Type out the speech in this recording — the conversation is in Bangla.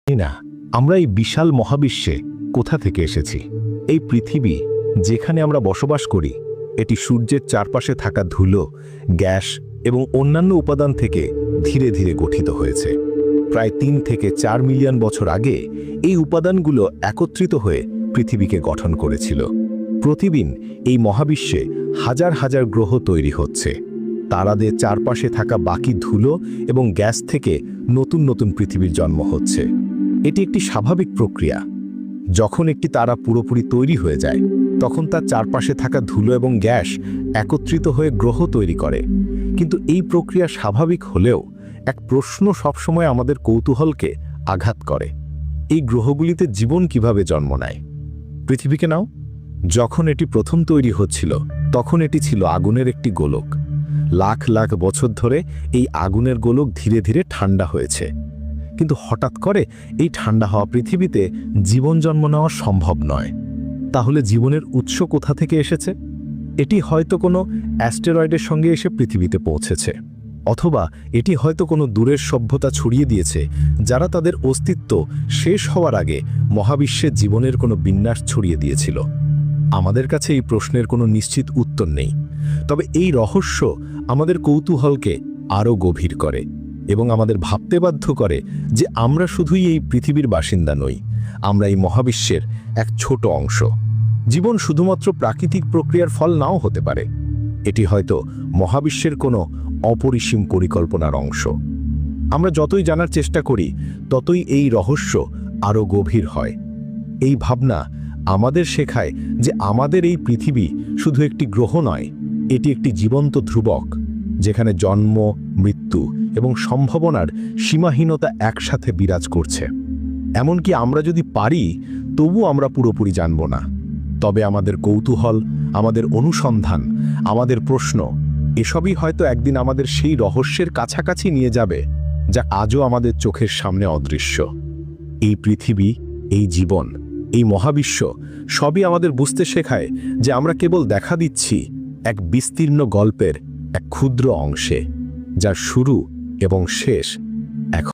জানি না আমরা এই বিশাল মহাবিশ্বে কোথা থেকে এসেছি। এই পৃথিবী যেখানে আমরা বসবাস করি এটি সূর্যের চারপাশে থাকা ধুলো, গ্যাস এবং অন্যান্য উপাদান থেকে ধীরে ধীরে গঠিত হয়েছে। প্রায় ৩ থেকে ৪ মিলিয়ন বছর আগে এই উপাদানগুলো একত্রিত হয়ে পৃথিবীকে গঠন করেছিল। প্রতিদিন এই মহাবিশ্বে হাজার হাজার গ্রহ তৈরি হচ্ছে। তারাদের চারপাশে থাকা বাকি ধুলো এবং গ্যাস থেকে নতুন নতুন পৃথিবীর জন্ম হচ্ছে। এটি একটি স্বাভাবিক প্রক্রিয়া। যখন একটি তারা পুরোপুরি তৈরি হয়ে যায় তখন তার চারপাশে থাকা ধুলো এবং গ্যাস একত্রিত হয়ে গ্রহ তৈরি করে। কিন্তু এই প্রক্রিয়া স্বাভাবিক হলেও এক প্রশ্ন সবসময় আমাদের কৌতূহলকে আঘাত করে। এই গ্রহগুলিতে জীবন কিভাবে জন্ম নেয়? পৃথিবীকে নাও, যখন এটি প্রথম তৈরি হচ্ছিল তখন এটি ছিল আগুনের একটি গোলক। লাখ লাখ বছর ধরে এই আগুনের গোলক ধীরে ধীরে ঠান্ডা হয়েছে। কিন্তু হঠাৎ করে এই ঠান্ডা হওয়া পৃথিবীতে জীবন জন্ম নেওয়া সম্ভব নয়। তাহলে জীবনের উৎস কোথা থেকে এসেছে? এটি হয়তো কোনো অ্যাস্টেরয়েডের সঙ্গে এসে পৃথিবীতে পৌঁছেছে, অথবা এটি হয়তো কোনো দূরের সভ্যতা ছড়িয়ে দিয়েছে যারা তাদের অস্তিত্ব শেষ হওয়ার আগে মহাবিশ্বে জীবনের কোনো বিন্যাস ছড়িয়ে দিয়েছিল। আমাদের কাছে এই প্রশ্নের কোনো নিশ্চিত উত্তর নেই, তবে এই রহস্য আমাদের কৌতূহলকে আরও গভীর করে এবং আমাদের ভাবতে বাধ্য করে যে আমরা শুধুই এই পৃথিবীর বাসিন্দা নই, আমরা এই মহাবিশ্বের এক ছোট অংশ। জীবন শুধুমাত্র প্রাকৃতিক প্রক্রিয়ার ফল নাও হতে পারে, এটি হয়তো মহাবিশ্বের কোনো অপরিসীম পরিকল্পনার অংশ। আমরা যতই জানার চেষ্টা করি ততই এই রহস্য আরও গভীর হয়। এই ভাবনা আমাদের শেখায় যে আমাদের এই পৃথিবী শুধু একটি গ্রহ নয়, এটি একটি জীবন্ত ধ্রুবক, যেখানে জন্ম, মৃত্যু এবং সম্ভাবনার সীমাহীনতা একসাথে বিরাজ করছে। এমনকি আমরা যদি পারি তবু আমরা পুরোপুরি জানব না। তবে আমাদের কৌতূহল, আমাদের অনুসন্ধান, আমাদের প্রশ্ন এসবই হয়তো একদিন আমাদের সেই রহস্যের কাছাকাছি নিয়ে যাবে যা আজও আমাদের চোখের সামনে অদৃশ্য। এই পৃথিবী, এই জীবন, এই মহাবিশ্ব সবই আমাদের বুঝতে শেখায় যে আমরা কেবল দেখা দিচ্ছি এক বিস্তীর্ণ গল্পের এক ক্ষুদ্র অংশে, যার শুরু এবং শেষ